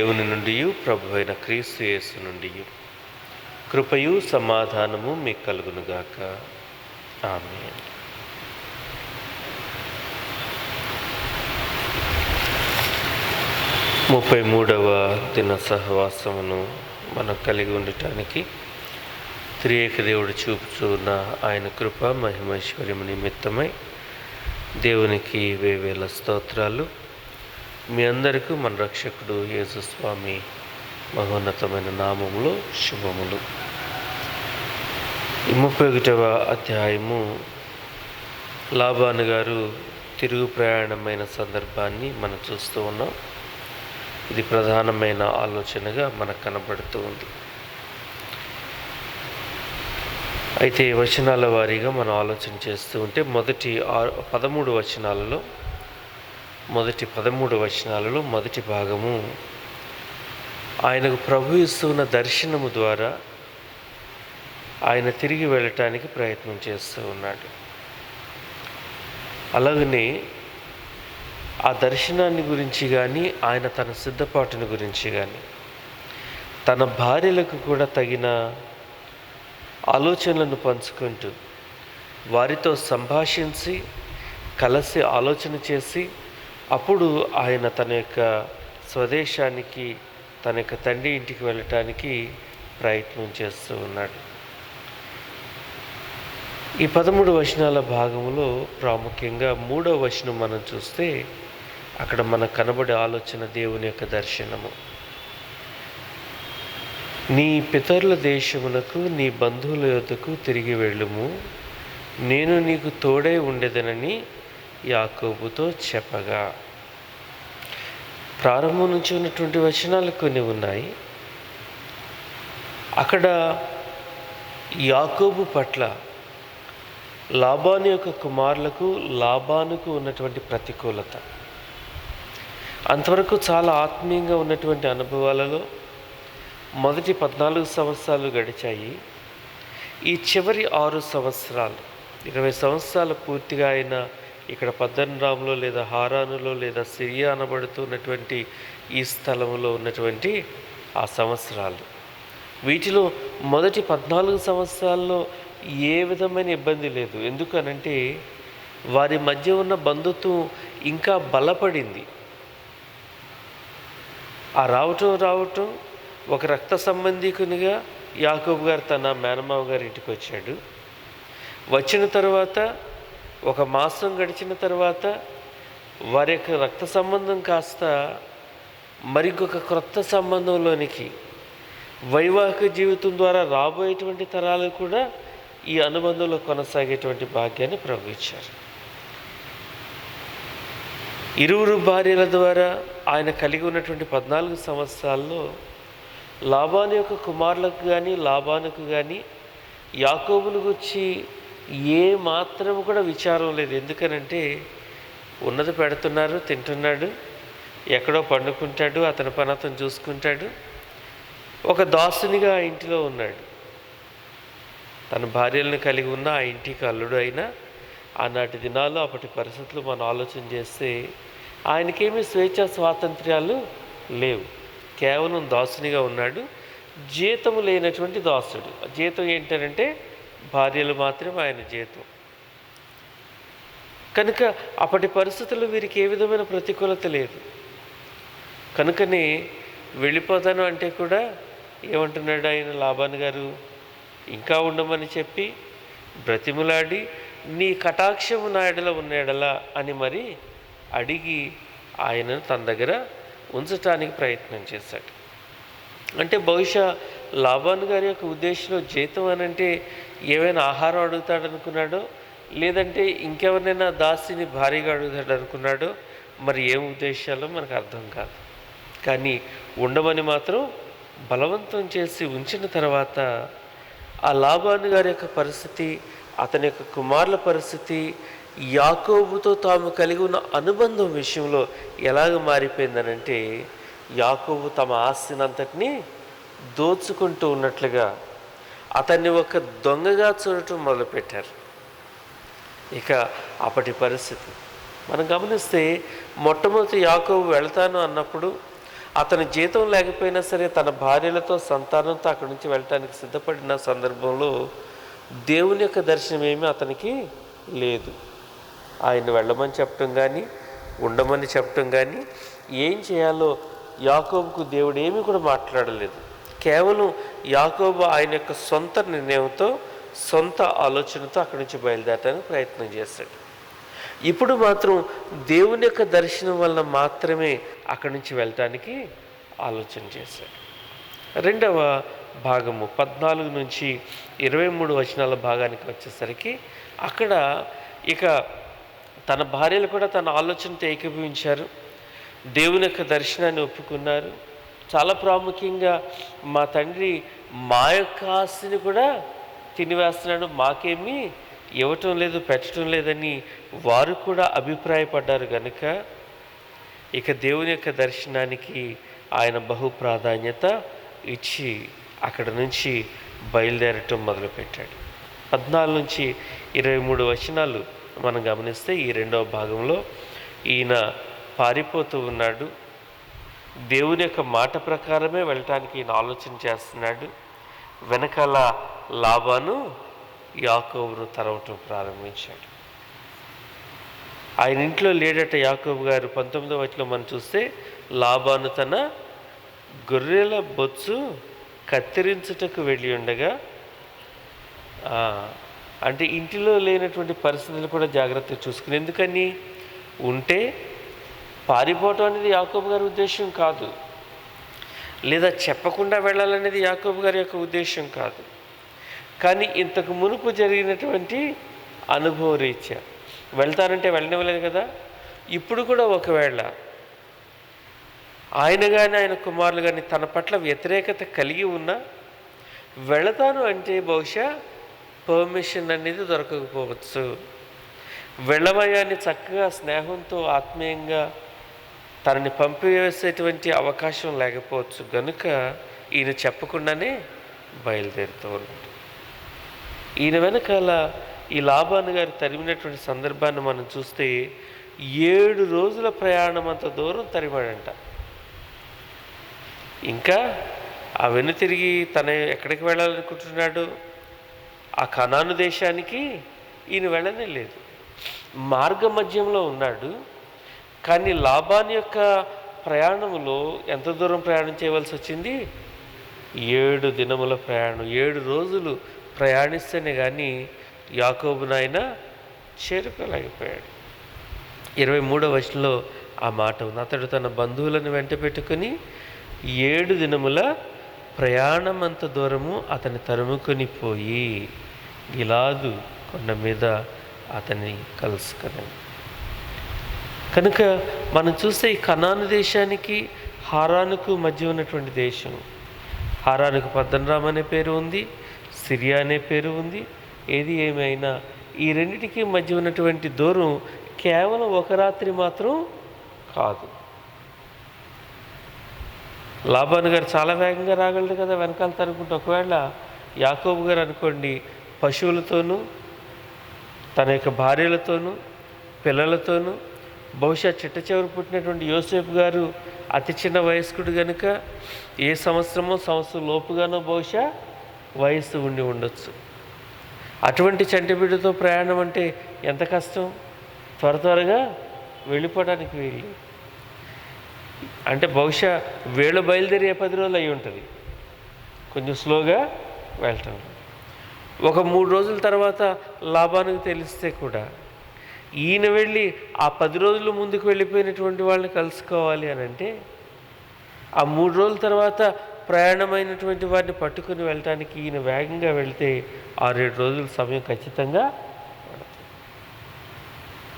దేవుని నుండి ప్రభు అయిన క్రీస్తు యేసు నుండి కృపయు సమాధానము మీకు కలుగునుగాక. ఆమేన్. ముప్పై మూడవ దిన సహవాసమును మనం కలిగి ఉండటానికి త్రియేక దేవుడు చూపుచున్న ఆయన కృప మహిమైశ్వర్యము నిమిత్తమై దేవునికి వేవేల స్తోత్రాలు. మీ అందరికీ మన రక్షకుడు యేసుస్వామి మహోన్నతమైన నామములో శుభములు. ఈ 31వ అధ్యాయము లాబాను గారు తిరుగు ప్రయాణమైన సందర్భాన్ని మనం చూస్తూ ఉన్నాం. ఇది ప్రధానమైన ఆలోచనగా మనకు కనబడుతూ ఉంది. అయితే వచనాల వారీగా మనం ఆలోచన చేస్తూ ఉంటే మొదటి 13 వచనాలలో మొదటి భాగము ఆయనకు ప్రభు ఇస్తున్న దర్శనము ద్వారా ఆయన తిరిగి వెళ్ళటానికి ప్రయత్నం చేస్తూ ఉన్నాడు. అలాగనే ఆ దర్శనాన్ని గురించి కానీ ఆయన తన సిద్ధపాటుని గురించి కానీ తన భార్యలకు కూడా తగిన ఆలోచనలను పంచుకుంటూ వారితో సంభాషించి కలిసి ఆలోచన చేసి అప్పుడు ఆయన తన యొక్క స్వదేశానికి తన యొక్క తండ్రి ఇంటికి వెళ్ళటానికి ప్రయత్నం చేస్తూ ఉన్నాడు. ఈ 13 వచనాల భాగంలో ప్రాముఖ్యంగా 3వ వచనం మనం చూస్తే అక్కడ మనకు కనబడే ఆలోచన దేవుని యొక్క దర్శనము. నీ పితరుల దేశమునకు నీ బంధువుల యొద్దకు తిరిగి వెళ్ళుము, నేను నీకు తోడై ఉండేదనని యాకోబుతో చెప్పగా. ప్రారంభం నుంచి ఉన్నటువంటి వచనాలు కొన్ని ఉన్నాయి. అక్కడ యాకోబు పట్ల లాబాను యొక్క కుమారులకు లాబానుకు ఉన్నటువంటి ప్రతికూలత, అంతవరకు చాలా ఆత్మీయంగా ఉన్నటువంటి అనుభవాలలో మొదటి 14 సంవత్సరాలు గడిచాయి. ఈ చివరి 6 సంవత్సరాలు 20 సంవత్సరాలు పూర్తిగా ఆయన ఇక్కడ పద్దన్రాములో లేదా హారానులో లేదా సిరియా అనబడుతున్నటువంటి ఈ స్థలంలో ఉన్నటువంటి ఆ సంవత్సరాలు, వీటిలో మొదటి 14 సంవత్సరాల్లో ఏ విధమైన ఇబ్బంది లేదు. ఎందుకనంటే వారి మధ్య ఉన్న బంధుత్వం ఇంకా బలపడింది. ఆ రావటం ఒక రక్త సంబంధికునిగా యాకోబు గారు తన మేనమావ గారి ఇంటికి వచ్చాడు. వచ్చిన తర్వాత 1 మాసం గడిచిన తర్వాత వారి యొక్క రక్త సంబంధం కాస్త మరికొక క్రొత్త సంబంధంలోనికి వైవాహిక జీవితం ద్వారా రాబోయేటువంటి తరాలు కూడా ఈ అనుబంధంలో కొనసాగేటువంటి భాగ్యాన్ని ప్రభు ఇచ్చారు. ఇరువురు భార్యల ద్వారా ఆయన కలిగి ఉన్నటువంటి 14 సంవత్సరాల్లో లాబాను యొక్క కుమారులకు కానీ లాబానుకు కానీ యాకోబును గురించి ఏ మాత్రం కూడా విచారం లేదు. ఎందుకనంటే ఉన్నది పెడుతున్నారు, తింటున్నాడు, ఎక్కడో పండుకుంటాడు, అతని పని అతను చూసుకుంటాడు, ఒక దాసునిగా ఆ ఇంటిలో ఉన్నాడు. తన భార్యలను కలిగి ఉన్న ఆ ఇంటికి అల్లుడు అయినా ఆనాటి దినాల్లో అప్పటి పరిస్థితులు మనం ఆలోచన చేస్తే ఆయనకేమీ స్వేచ్ఛా స్వాతంత్ర్యాలు లేవు. కేవలం దాసునిగా ఉన్నాడు. జీతము లేనటువంటి దాసుడు. జీతం ఏంటంటే భార్యలు మాత్రమే ఆయన జీతం. కనుక అప్పటి పరిస్థితుల్లో వీరికి ఏ విధమైన ప్రతికూలత లేదు. కనుకనే వెళ్ళిపోతాను అంటే కూడా ఏమంటున్నాడు ఆయన లాబాను గారు, ఇంకా ఉండమని చెప్పి బ్రతిములాడి నీ కటాక్షము నా ఎడల ఉన్న ఎడల అని మరి అడిగి ఆయనను తన దగ్గర ఉంచటానికి ప్రయత్నం చేశాడు. అంటే బహుశా లాబాను గారి యొక్క ఉద్దేశంలో జీతం అనంటే ఏమైనా ఆహారం అడుగుతాడనుకున్నాడో, లేదంటే ఇంకెవరినైనా దాసిని భారీగా అడుగుతాడు అనుకున్నాడో, మరి ఏం ఉద్దేశాలో మనకు అర్థం కాదు. కానీ ఉండమని మాత్రం బలవంతం చేసి ఉంచిన తర్వాత ఆ లాబాను గారి యొక్క పరిస్థితి, అతని యొక్క కుమారుల పరిస్థితి, యాకోబుతో తాము కలిగి ఉన్న అనుబంధం విషయంలో ఎలాగ మారిపోయిందనంటే యాకోబు తమ ఆస్తినంతటినీ దోచుకుంటూ ఉన్నట్లుగా అతన్ని ఒక దొంగగా చూడటం మొదలుపెట్టారు. ఇక అప్పటి పరిస్థితి మనం గమనిస్తే మొట్టమొదటి యాకోబు వెళ్తాను అన్నప్పుడు అతని జీతం లేకపోయినా సరే తన భార్యలతో సంతానంతో అక్కడి నుంచి వెళ్ళటానికి సిద్ధపడిన సందర్భంలో దేవుని యొక్క దర్శనం ఏమీ అతనికి లేదు. ఆయన వెళ్ళమని చెప్పటం కానీ ఉండమని చెప్పటం కానీ ఏం చేయాలో యాకోబుకు దేవుడు ఏమీ కూడా మాట్లాడలేదు. కేవలం యాకోబు ఆయన యొక్క సొంత నిర్ణయంతో సొంత ఆలోచనతో అక్కడి నుంచి బయలుదేరడానికి ప్రయత్నం చేశాడు. ఇప్పుడు మాత్రం దేవుని యొక్క దర్శనం వల్ల మాత్రమే అక్కడి నుంచి వెళ్ళటానికి ఆలోచన చేశాడు. రెండవ భాగము 14 నుంచి 23 వచనాల భాగానికి వచ్చేసరికి అక్కడ ఇక తన భార్యలు కూడా తన ఆలోచనతో ఏకీభవించారు, దేవుని యొక్క దర్శనాన్ని ఒప్పుకున్నారు. చాలా ప్రాముఖ్యంగా మా తండ్రి మా యొక్క ఆస్తిని కూడా తినివేస్తున్నాడు, మాకేమీ ఇవ్వటం లేదు పెట్టడం లేదని వారు కూడా అభిప్రాయపడ్డారు కనుక ఇక దేవుని యొక్క దర్శనానికి ఆయన బహు ప్రాధాన్యత ఇచ్చి అక్కడ నుంచి బయలుదేరటం మొదలుపెట్టాడు. 14 నుంచి 23 వచనాలు మనం గమనిస్తే ఈ రెండవ భాగంలో ఈయన పారిపోతూ ఉన్నాడు. దేవుని యొక్క మాట ప్రకారమే వెళ్ళటానికి ఈయన ఆలోచన చేస్తున్నాడు. వెనకాల లాబాను యాకోబును తరవటం ప్రారంభించాడు. ఆయన ఇంట్లో లేడట యాకోబు గారు. 19వ వచనంలో మనం చూస్తే లాబాను తన గొర్రెల బొచ్చు కత్తిరించుటకు వెళ్ళి ఉండగా, అంటే ఇంటిలో లేనటువంటి పరిస్థితులు కూడా జాగ్రత్తగా చూసుకుని, ఎందుకని ఉంటే పారిపోవటం అనేది యాకోబు గారి ఉద్దేశం కాదు, లేదా చెప్పకుండా వెళ్ళాలనేది యాకోబు గారి యొక్క ఉద్దేశం కాదు. కానీ ఇంతకు మునుపు జరిగినటువంటి అనుభవ రీత్యా వెళ్తానంటే వెళ్ళనివ్వలేదు కదా. ఇప్పుడు కూడా ఒకవేళ ఆయన కానీ ఆయన కుమారులు కానీ తన పట్ల వ్యతిరేకత కలిగి ఉన్నా వెళతాను అంటే బహుశా పర్మిషన్ అనేది దొరకకపోవచ్చు. వెళ్ళవయాన్ని చక్కగా స్నేహంతో ఆత్మీయంగా తనని పంపివేసేటువంటి అవకాశం లేకపోవచ్చు. కనుక ఈయన చెప్పకుండానే బయలుదేరుతూ ఉన్నాడు. ఈయన వెనకాల ఈ లాబాను గారు తరిమినటువంటి సందర్భాన్ని మనం చూస్తే 7 రోజుల ప్రయాణం అంత దూరం తరిమాడంట. ఇంకా ఆ వెనుతిరిగి తన ఎక్కడికి వెళ్ళాలనుకుంటున్నాడు, ఆ కనాను దేశానికి ఈయన వెళ్ళనే లేదు. మార్గ మధ్యంలో ఉన్నాడు. కానీ లాబాను యొక్క ప్రయాణంలో ఎంత దూరం ప్రయాణం చేయవలసి వచ్చింది? 7 దినముల ప్రయాణం. 7 రోజులు ప్రయాణిస్తేనే కానీ యాకోబునైన చేరుకోలేకపోయాడు. 23వ వచనంలో ఆ మాట ఉంది. అతడు తన బంధువులను వెంట పెట్టుకుని 7 దినముల ప్రయాణం అంత దూరము అతని తరుముకొని పోయి గిలాదు కొండ మీద అతన్ని కలుసుకున్నాడు. కనుక మనం చూస్తే ఈ కనాను దేశానికి హారానుకు మధ్య ఉన్నటువంటి దేశం. హారానుకు పద్దన్రామ్ అనే పేరు ఉంది, సిరియా అనే పేరు ఉంది. ఏది ఏమైనా ఈ రెండిటికి మధ్య ఉన్నటువంటి దూరం కేవలం ఒక రాత్రి మాత్రం కాదు. లాబాను గారు చాలా వేగంగా రాగలడు కదా వెనకాల తరుకుంటూ. ఒకవేళ యాకోబు గారు అనుకోండి పశువులతోనూ తన యొక్క భార్యలతోనూ పిల్లలతోనూ, బహుశా చిట్ట చివరి పుట్టినటువంటి యోసేపు గారు అతి చిన్న వయస్కుడు కనుక ఏ సంవత్సరం లోపుగానో బహుశా వయస్సు ఉండి ఉండొచ్చు. అటువంటి చంటి బిడ్డతో ప్రయాణం అంటే ఎంత కష్టం. త్వరగా వెళ్ళిపోవడానికి వీలు. అంటే బహుశా వీళ్ళు బయలుదేరి 10 రోజులు అయి ఉంటుంది, కొంచెం స్లోగా వెళ్ళటం. ఒక 3 రోజుల తర్వాత లాబానుకు తెలిస్తే కూడా ఈయన వెళ్ళి ఆ 10 రోజులు ముందుకు వెళ్ళిపోయినటువంటి వాళ్ళని కలుసుకోవాలి అని అంటే ఆ 3 రోజుల తర్వాత ప్రయాణమైనటువంటి వారిని పట్టుకుని వెళ్ళటానికి ఈయన వేగంగా వెళ్తే 6-7 రోజుల సమయం ఖచ్చితంగా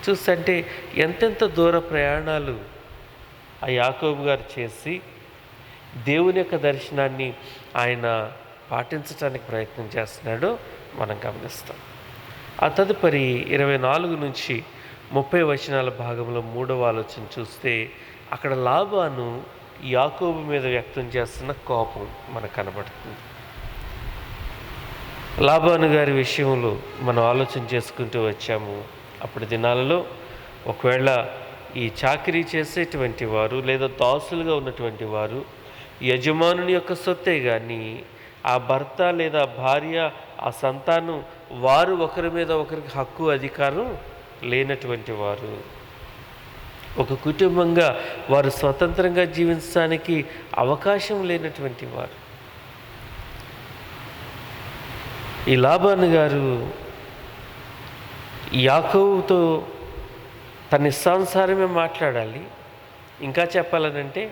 చూస్తుంటే ఎంతెంత దూర ప్రయాణాలు ఆ యాకోబు గారు చేసి దేవుని యొక్క దర్శనాన్ని ఆయన పాటించడానికి ప్రయత్నం చేస్తున్నాడో మనం గమనిస్తాం. ఆ తదుపరి 24 నుంచి 30 వచనాల భాగంలో 3వ ఆలోచన చూస్తే అక్కడ లాబాను యాకోబు మీద వ్యక్తం చేస్తున్న కోపం మనకు కనబడుతుంది. లాబాను గారి విషయంలో మనం ఆలోచన చేసుకుంటూ వచ్చాము. అప్పటి దినాలలో ఒకవేళ ఈ చాకిరీ చేసేటువంటి వారు లేదా దాసులుగా ఉన్నటువంటి వారు యజమానుని యొక్క సొత్తే కానీ ఆ భర్త లేదా భార్య ఆ సంతానం వారు ఒకరి మీద ఒకరికి హక్కు అధికారం లేనటువంటి వారు. ఒక కుటుంబంగా వారు స్వతంత్రంగా జీవించడానికి అవకాశం లేనటువంటి వారు. ఈ లాబాను గారు యాకోబుతో తన ఇష్టానుసారమే మాట్లాడాలి. ఇంకా చెప్పాలనంటే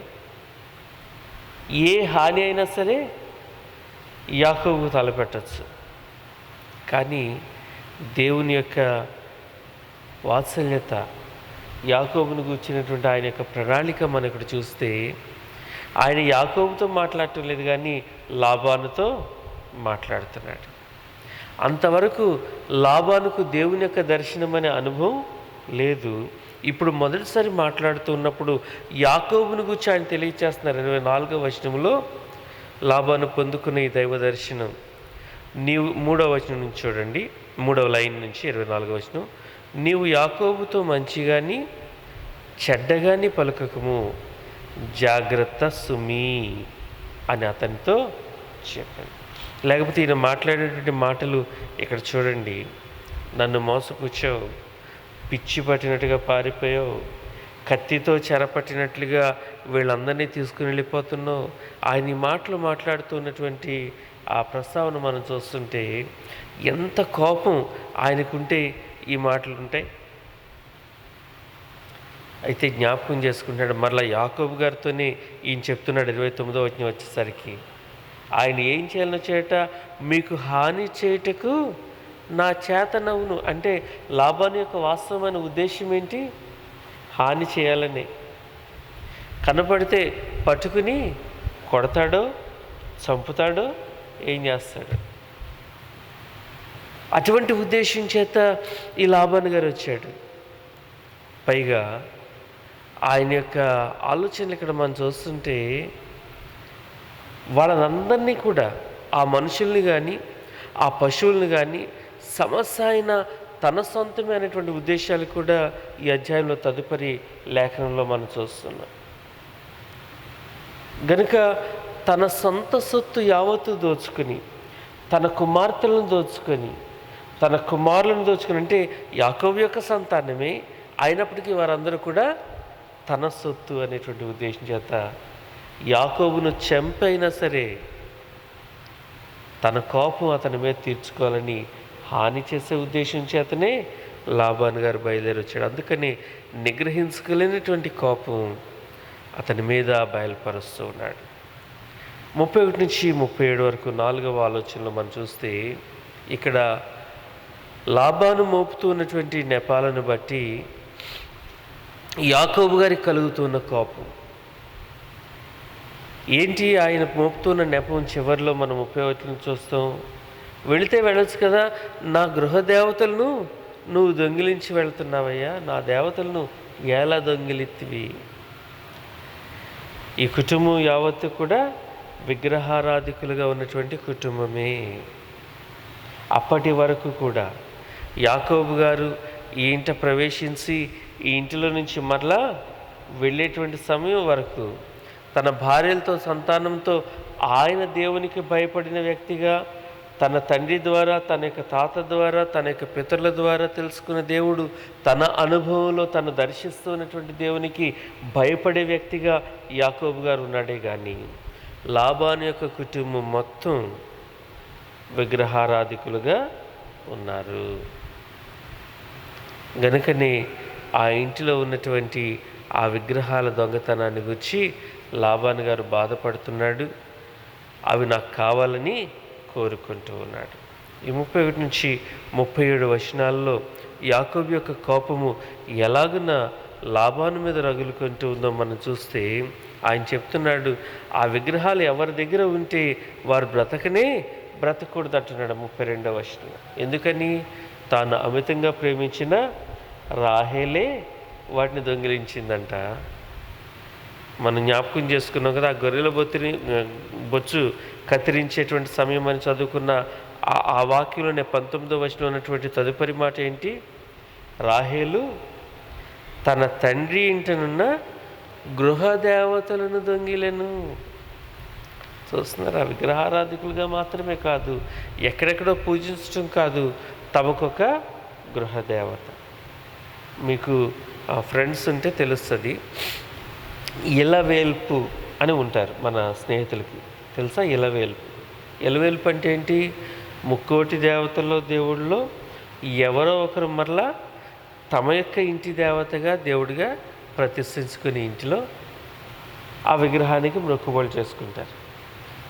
ఏ హాని అయినా సరే యాకోబు తలపెట్టచ్చు. కానీ దేవుని యొక్క వాత్సల్యత, యాకోబును కూర్చున్నటువంటి ఆయన యొక్క ప్రణాళిక మనం ఇక్కడ చూస్తే ఆయన యాకోబుతో మాట్లాడటం లేదు, కానీ లాబానుతో మాట్లాడుతున్నాడు. అంతవరకు లాబానుకు దేవుని యొక్క దర్శనం అనే అనుభవం లేదు. ఇప్పుడు మొదటిసారి మాట్లాడుతూ ఉన్నప్పుడు యాకోబును గురించి ఆయన తెలియచేస్తున్నారు. 24వ వచనంలో లాబాను పొందుకున్న ఈ దైవ దర్శనం, నీవు 3వ వచనం నుంచి చూడండి, 3వ లైన్ నుంచి 24వ వచనం, నీవు యాకోబుతో మంచిగాని చెడ్డగాని పలుకకము, జాగ్రత్త సుమి అని అతనితో చెప్పాను. లేకపోతే ఈయన మాట్లాడేటువంటి మాటలు ఇక్కడ చూడండి, నన్ను మోసపుచ్చావు, పిచ్చి పట్టినట్టుగా పారిపోయావు, కత్తితో చెరపట్టినట్లుగా వీళ్ళందరినీ తీసుకుని వెళ్ళిపోతున్నావు. ఆయన ఈ మాటలు మాట్లాడుతున్నటువంటి ఆ ప్రస్తావన మనం చూస్తుంటే ఎంత కోపం ఆయనకుంటే ఈ మాటలు ఉంటాయి. అయితే జ్ఞాపకం చేసుకుంటున్నాడు, మరలా యాకోబు గారితోనే ఈయన చెప్తున్నాడు 29వ వచనం వచ్చేసరికి, ఆయన ఏం చేయాలనో చేయట, మీకు హాని చేయుటకు నా చేతనవును. అంటే లాబాను యొక్క వాస్తవమైన ఉద్దేశం ఏంటి? హాని చేయాలని. కనపడితే పట్టుకుని కొడతాడో చంపుతాడో ఏం చేస్తాడు. అటువంటి ఉద్దేశం చేత ఈ లాబాను గారు వచ్చాడు. పైగా ఆయన యొక్క ఆలోచనలు ఇక్కడ మనం చూస్తుంటే వాళ్ళనందరినీ కూడా, ఆ మనుషుల్ని కానీ ఆ పశువుల్ని కానీ సమస్య అయిన తన సొంతమైనటువంటి ఉద్దేశాలు కూడా ఈ అధ్యాయంలో తదుపరి లేఖనంలో మనం చూస్తున్నాం. గనుక తన సొంత సొత్తు యావత్తు దోచుకొని, తన కుమార్తెలను దోచుకొని, తన కుమారులను దోచుకొని, అంటే యాకోబు యొక్క సంతానమే అయినప్పటికీ వారందరూ కూడా తన సొత్తు అనేటువంటి ఉద్దేశం చేత యాకోబును చంపైనా సరే తన కోపం అతని మీద తీర్చుకోవాలని హాని చేసే ఉద్దేశం చేతనే లాబాను గారు బయలుదేరి వచ్చాడు. అందుకని నిగ్రహించగలిగినటువంటి కోపం అతని మీద బయలుపరుస్తూ ఉన్నాడు. 31 నుంచి 37 వరకు 4వ ఆలోచనలో మనం చూస్తే ఇక్కడ లాబాను మోపుతూ ఉన్నటువంటి నెపాలను బట్టి యాకోబు గారికి కలుగుతున్న కోపం ఏంటి? ఆయన మోపుతున్న నెపం చివరిలో మనం 30వ చూస్తాం. వెళితే వెళ్ళొచ్చు కదా, నా గృహ దేవతలను నువ్వు దొంగిలించి వెళ్తున్నావయ్యా, నా దేవతలను ఎలా దొంగిలిత్తివి? ఈ కుటుంబం యావత్తు కూడా విగ్రహారాధికులుగా ఉన్నటువంటి కుటుంబమే. అప్పటి వరకు కూడా యాకోబు గారు ఈ ఇంట ప్రవేశించి ఈ ఇంటిలో నుంచి మరలా వెళ్ళేటువంటి సమయం వరకు తన భార్యలతో సంతానంతో ఆయన దేవునికి భయపడిన వ్యక్తిగా, తన తండ్రి ద్వారా, తన యొక్క తాత ద్వారా, తన యొక్క పితరుల ద్వారా తెలుసుకున్న దేవుడు, తన అనుభవంలో తను దర్శిస్తున్నటువంటి దేవునికి భయపడే వ్యక్తిగా యాకోబు గారు ఉన్నాడే కానీ లాబాను యొక్క కుటుంబం మొత్తం విగ్రహారాధికులుగా ఉన్నారు. గనుకనే ఆ ఇంటిలో ఉన్నటువంటి ఆ విగ్రహాల దొంగతనాన్ని గురించి లాబాను గారు బాధపడుతున్నాడు. అవి నాకు కావాలని కోరుకుంటూ ఉన్నాడు. ఈ 31 నుంచి 37 వచనాల్లో యాకోబు యొక్క కోపము ఎలాగున లాబాను మీద రగులుకుంటూ ఉందో మనం చూస్తే ఆయన చెప్తున్నాడు, ఆ విగ్రహాలు ఎవరి దగ్గర ఉంటే వారు బ్రతకూడదు అంటున్నాడు 32వ వచనం. ఎందుకని? తాను అమితంగా ప్రేమించిన రాహేలే వాటిని దొంగిలించిందంట. మనం జ్ఞాపకం చేసుకున్నాం కదా, ఆ గొర్రెల బొచ్చు కత్తిరించేటువంటి సమయం అని చదువుకున్న ఆ వాక్యంలోనే 19వ వచనంలో ఉన్నటువంటి తదుపరి మాట ఏంటి? రాహేలు తన తండ్రి ఇంటనున్న గృహదేవతలను దొంగిలెను. చూస్తున్నారా? విగ్రహారాధికులుగా మాత్రమే కాదు, ఎక్కడెక్కడో పూజించడం కాదు, తమకొక గృహదేవత. మీకు ఫ్రెండ్స్ ఉంటే తెలుస్తుంది. ఇలవేల్పు అని ఉంటారు మన స్నేహితులకి, తెలుసా? ఇలవేల్పు. ఇలవేల్పు అంటే ఏంటి? ముక్కోటి దేవతల్లో దేవుళ్ళలో ఎవరో ఒకరు మరలా తమ యొక్క ఇంటి దేవతగా దేవుడిగా ప్రతిష్ఠించుకుని ఇంటిలో ఆ విగ్రహానికి మొక్కుబడులు చేసుకుంటారు.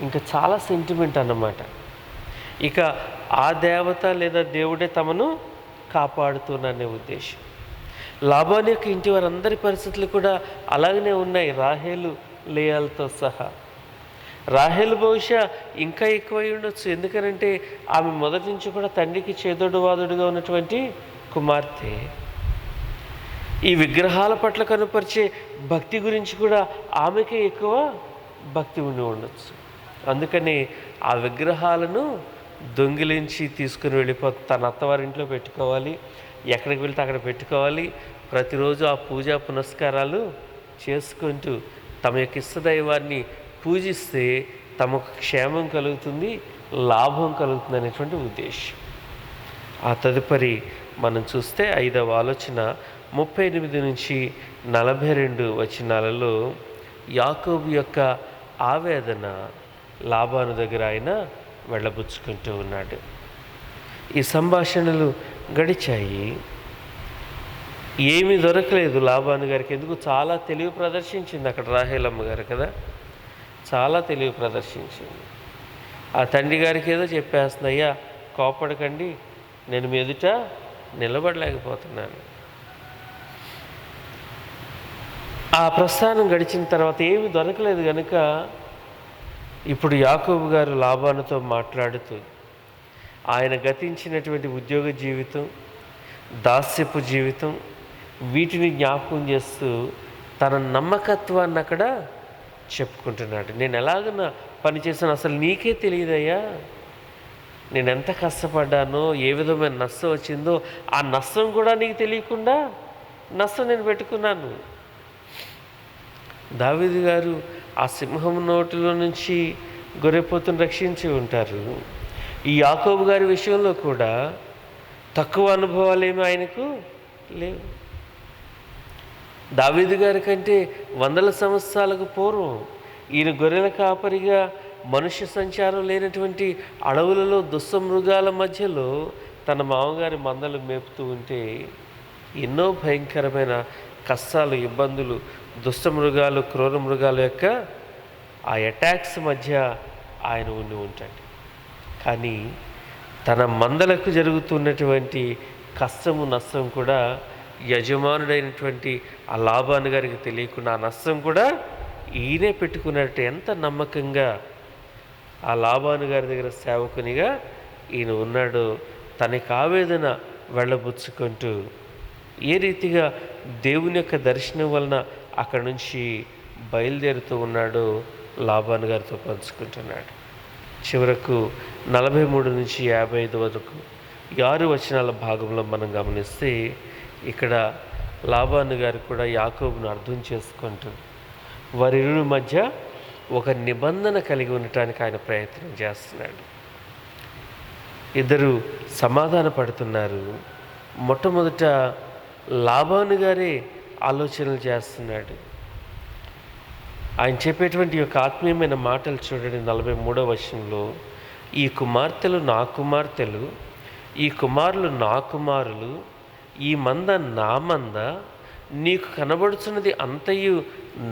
ఇంకా చాలా సెంటిమెంట్ అన్నమాట. ఇక ఆ దేవత లేదా దేవుడే తమను కాపాడుతున్ననే ఉద్దేశం. లాబాను యొక్క ఇంటి వారందరి పరిస్థితులు కూడా అలాగనే ఉన్నాయి, రాహేలు లేయాలతో సహా. రాహేలు బహుశా ఇంకా ఎక్కువై ఉండొచ్చు, ఎందుకనంటే ఆమె మొదటి నుంచి కూడా తండ్రికి చేదోడు వాదుడుగా ఉన్నటువంటి కుమార్తె. ఈ విగ్రహాల పట్ల కనుపరిచే భక్తి గురించి కూడా ఆమెకే ఎక్కువ భక్తి ఉండి ఉండొచ్చు. అందుకని ఆ విగ్రహాలను దొంగిలించి తీసుకుని వెళ్ళిపోతే తన అత్తవారింట్లో పెట్టుకోవాలి, ఎక్కడికి వెళ్తే అక్కడ పెట్టుకోవాలి. ప్రతిరోజు ఆ పూజా పునస్కారాలు చేసుకుంటూ తమ యొక్క ఇష్టదైవాన్ని పూజిస్తే తమకు క్షేమం కలుగుతుంది, లాభం కలుగుతుంది అనేటువంటి ఉద్దేశం. ఆ తదుపరి మనం చూస్తే 5వ ఆలోచన 38 నుంచి 42 వచనాలలో యాకోబు యొక్క ఆవేదన లాబాను దగ్గర ఆయన వెళ్ళబుచ్చుకుంటూ ఉన్నాడు. ఈ సంభాషణలు గడిచాయి, ఏమీ దొరకలేదు లాబాను గారికి. ఎందుకు? చాలా తెలివి ప్రదర్శించింది అక్కడ రాహేలమ్మ గారు కదా, చాలా తెలివి ప్రదర్శించింది. ఆ తండ్రి గారికి ఏదో చెప్పేస్తుంది, అయ్యా కోపడకండి, నేను మీ ఎదుట నిలబడలేకపోతున్నాను. ఆ ప్రస్థానం గడిచిన తర్వాత ఏమీ దొరకలేదు కనుక ఇప్పుడు యాకోబు గారు లాబానుతో మాట్లాడుతూ ఆయన గతించినటువంటి ఉద్యోగ జీవితం, దాస్యపు జీవితం, వీటిని జ్ఞాపకం చేస్తూ తన నమ్మకత్వాన్ని అక్కడ చెప్పుకుంటున్నాడు. నేను ఎలాగన్నా పనిచేసాను, అసలు నీకే తెలియదయ్యా, నేను ఎంత కష్టపడ్డానో, ఏ విధమైన నష్టం వచ్చిందో, ఆ నష్టం కూడా నీకు తెలియకుండా నష్టం నేను పెట్టుకున్నాను. దావీదు గారు ఆ సింహం నోటిలో నుంచి గొర్రెపోతును రక్షించి ఉంటారు. ఈ యాకోబు గారి విషయంలో కూడా తక్కువ అనుభవాలు ఏమీ ఆయనకు లేవు. దావీదు గారి కంటే వందల సంవత్సరాలకు పూర్వం ఈయన గొర్రెల కాపరిగా మనుష్య సంచారం లేనటువంటి అడవులలో దుష్టమృగాల మధ్యలో తన మామగారి మందలు మేపుతూ ఉంటే ఎన్నో భయంకరమైన కష్టాలు, ఇబ్బందులు, దుష్టమృగాలు, క్రూర మృగాల యొక్క ఆ అటాక్స్ మధ్య ఆయన ఉండి ఉంటాడు. కానీ తన మందలకు జరుగుతున్నటువంటి కష్టము, నష్టం కూడా యజమానుడైనటువంటి ఆ లాబాను గారికి తెలియకుండా ఆ నష్టం కూడా ఈయనే పెట్టుకున్నట్టు ఎంత నమ్మకంగా ఆ లాబాను గారి దగ్గర సేవకునిగా ఈయన ఉన్నాడు. తనకి ఆవేదన వెళ్ళబుచ్చుకుంటూ ఏ రీతిగా దేవుని యొక్క దర్శనం వలన అక్కడి నుంచి బయలుదేరుతూ ఉన్నాడో లాబాను గారితో పంచుకుంటున్నాడు. చివరకు 43 నుంచి 55 వరకు 6 వచనాల భాగంలో మనం గమనిస్తే ఇక్కడ లాబాను గారు కూడా యాకోబును అర్థం చేసుకుంటూ వారిరువురి మధ్య ఒక నిబంధన కలిగి ఉండటానికి ఆయన ప్రయత్నం చేస్తున్నాడు. ఇద్దరు సమాధాన పడుతున్నారు. మొట్టమొదట లాబాను గారే ఆలోచనలు చేస్తున్నాడు. ఆయన చెప్పేటువంటి యొక్క ఆత్మీయమైన మాటలు చూడండి. 43వ వచనంలో, ఈ కుమార్తెలు నా కుమార్తెలు, ఈ కుమారులు నా కుమారులు, ఈ మంద నా మంద, నీకు కనబడుచున్నది అంతయు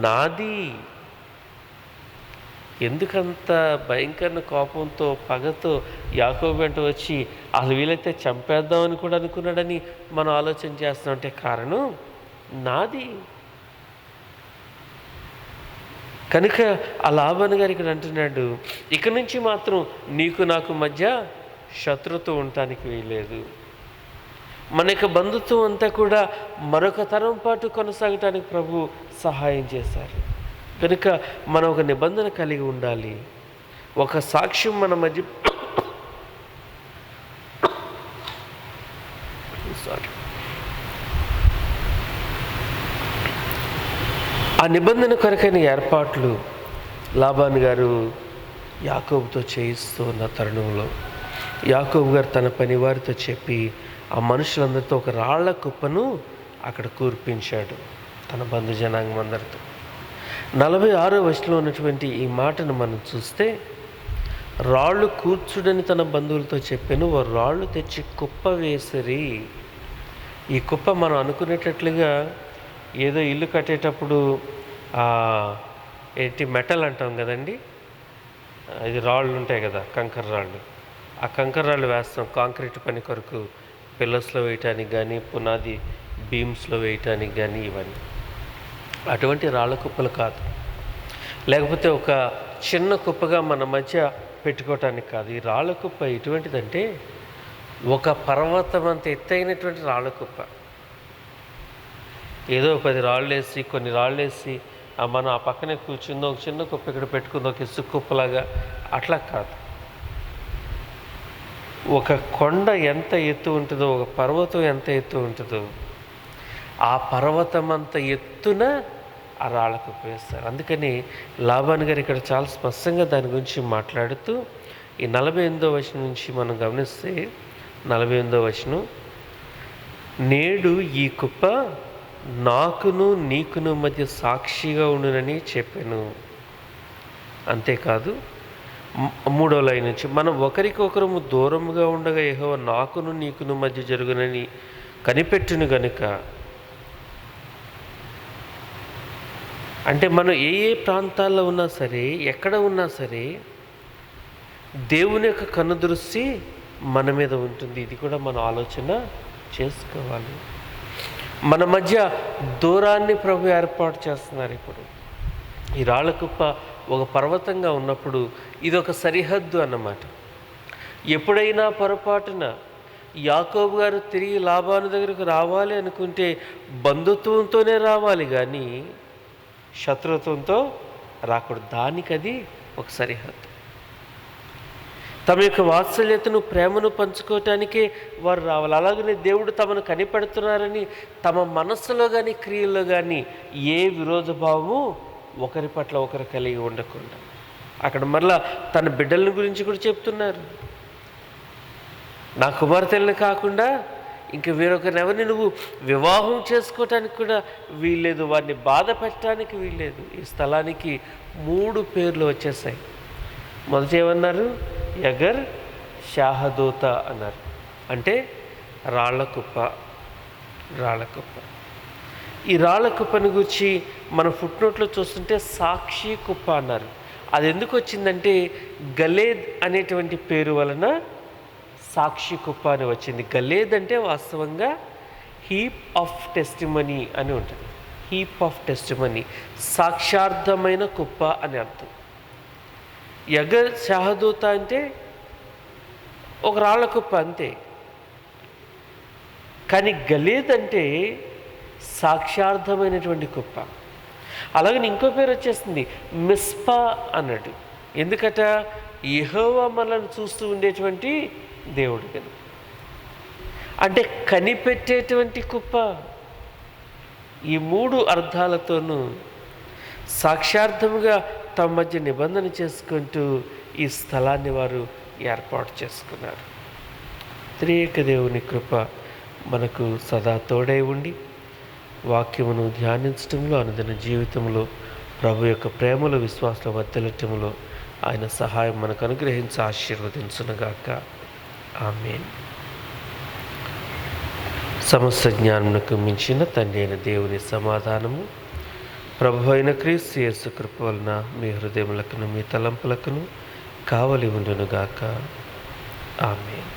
నాది. ఎందుకంత భయంకర కోపంతో, పగతో యాకోబు వెంట వచ్చి అసలు వీలైతే చంపేద్దామని కూడా అనుకున్నాడని మనం ఆలోచన చేస్తామంటే కారణం నాది. కనుక ఆ లాబాను గారు ఇక్కడ అంటున్నాడు, ఇక నుంచి మాత్రం నీకు నాకు మధ్య శత్రుత్వం ఉండటానికి వీలేదు. మన యొక్క బంధుత్వం అంతా కూడా మరొక తరం పాటు కొనసాగటానికి ప్రభు సహాయం చేశారు. కనుక మనం ఒక నిబంధన కలిగి ఉండాలి. ఒక సాక్ష్యం మన మధ్య నిబంధన కొరకైన ఏర్పాట్లు లాబాను గారు యాకోబుతో చేయిస్తూ ఉన్న తరుణంలో యాకోబు గారు తన పనివారితో చెప్పి ఆ మనుషులందరితో ఒక రాళ్ల కుప్పను అక్కడ కూర్పించాడు తన బంధుజనాంగం అందరితో. 46వ వచనంలో ఉన్నటువంటి ఈ మాటను మనం చూస్తే, రాళ్ళు కూర్చుడని తన బంధువులతో చెప్పాను, వారు రాళ్ళు తెచ్చి కుప్ప వేసిరి. ఈ కుప్ప మనం అనుకునేటట్లుగా ఏదో ఇల్లు కట్టేటప్పుడు మెటల్ అంటాం కదండి, ఇది రాళ్ళు ఉంటాయి కదా, కంకర రాళ్ళు. ఆ కంకర రాళ్ళు వేస్తాం కాంక్రీట్ పని కొరకు, పిల్లర్స్లో వేయటానికి కానీ, పునాది బీమ్స్లో వేయటానికి కానీ, ఇవన్నీ అటువంటి రాళ్ళ కుప్పలు కాదు. లేకపోతే ఒక చిన్న కుప్పగా మన మధ్య పెట్టుకోవటానికి కాదు. ఈ రాళ్ళ కుప్ప ఎటువంటిదంటే ఒక పర్వతం అంత ఎత్తైనటువంటి రాళ్ళ కుప్ప. ఏదో 10 రాళ్ళు వేసి, కొన్ని రాళ్ళు వేసి మనం ఆ పక్కనే కూర్చుందో ఒక చిన్న కుప్ప ఇక్కడ పెట్టుకుందో ఒక ఇసుక కుప్పలాగా, అట్లా కాదు. ఒక కొండ ఎంత ఎత్తు ఉంటుందో, ఒక పర్వతం ఎంత ఎత్తు ఉంటుందో, ఆ పర్వతం అంత ఎత్తున ఆ రాళ్ళకు వేస్తారు. అందుకని లాబాను గారు ఇక్కడ చాలా స్పష్టంగా దాని గురించి మాట్లాడుతూ ఈ 48వ వచనం నుంచి మనం గమనిస్తే, 48వ వచనం, నేడు ఈ కుప్ప నాకును నీకును మధ్య సాక్షిగా ఉండునని చెప్పాను. అంతేకాదు 3వ లైన్ నుంచి, మనం ఒకరికొకరు దూరముగా ఉండగా యెహోవా నాకును నీకును మధ్య జరుగునని కనిపెట్టును గనుక. అంటే మనం ఏ ప్రాంతాల్లో ఉన్నా సరే, ఎక్కడ ఉన్నా సరే, దేవుని యొక్క కనుదృష్టి మన మీద ఉంటుంది. ఇది కూడా మనం ఆలోచన చేసుకోవాలి. మన మధ్య దూరాన్ని ప్రభు ఏర్పాటు చేస్తున్నారు. ఇప్పుడు ఈ రాళ్ళ కుప్ప ఒక పర్వతంగా ఉన్నప్పుడు ఇది ఒక సరిహద్దు అన్నమాట. ఎప్పుడైనా పొరపాటున యాకోబు గారు తిరిగి లాబాను దగ్గరకు రావాలి అనుకుంటే బంధుత్వంతోనే రావాలి, కానీ శత్రుత్వంతో రాకూడదు. దానికి అది ఒక సరిహద్దు. తమ యొక్క వాత్సల్యతను, ప్రేమను పంచుకోవటానికే వారు రావాలి. అలాగనే దేవుడు తమను కనిపెడుతున్నారని తమ మనస్సులో కానీ క్రియల్లో కానీ ఏ విరోధభావము ఒకరి పట్ల ఒకరు కలిగి ఉండకుండా, అక్కడ మరలా తన బిడ్డల గురించి కూడా చెప్తున్నారు. నా కుమార్తెలను కాకుండా ఇంక వేరొకరిని ఎవరిని నువ్వు వివాహం చేసుకోవటానికి కూడా వీల్లేదు, వారిని బాధ పెట్టడానికి వీల్లేదు. ఈ స్థలానికి 3 పేర్లు వచ్చేసాయి. మొదట ఏమన్నారు? యగర్ షాహదోత అన్నారు, అంటే రాళ్ల కుప్ప. రాళ్ల కుప్ప. ఈ రాళ్ల కుప్పని గురించి మన ఫుట్నోట్లో చూస్తుంటే సాక్షి కుప్ప అన్నారు. అది ఎందుకు వచ్చిందంటే గలేద్ అనేటువంటి పేరు వలన సాక్షి కుప్ప అని వచ్చింది. గలేద్ అంటే వాస్తవంగా హీప్ ఆఫ్ టెస్టిమనీ అని ఉంటుంది. హీప్ ఆఫ్ టెస్టిమనీ, సాక్షార్థమైన కుప్ప అని అర్థం. యగర్ షాహదూత అంటే ఒక రాళ్ల కుప్ప అంతే. కానీ గలేద్ అంటే సాక్షార్థమైనటువంటి కుప్ప. అలాగని ఇంకో పేరు వచ్చేస్తుంది మిస్పా అన్నాడు. ఎందుకట? యెహోవా మనల్ని చూస్తూ ఉండేటువంటి దేవుడు కదా, అంటే కనిపెట్టేటువంటి కుప్ప. ఈ 3 అర్థాలతోనూ సాక్షార్థముగా తమ మధ్య నిబంధన చేసుకుంటూ ఈ స్థలాన్ని వారు ఏర్పాటు చేసుకున్నారు. త్రియేక దేవుని కృప మనకు సదా తోడై ఉండి వాక్యమును ధ్యానించటంలో, అనుదిన జీవితంలో ప్రభు యొక్క ప్రేమలో, విశ్వాసంలో వర్ధిల్లటంలో ఆయన సహాయం మనకు అనుగ్రహించి ఆశీర్వదించునుగాక. ఆమేన్. సమస్త జ్ఞానమునకు మించిన తండ్రి అయిన దేవుని సమాధానము ప్రభు అయిన క్రీస్తు యేసు కృప వలన మీ హృదయములకును మీ తలంపులకును కావలి ఉండునుగాక. ఆమేన్.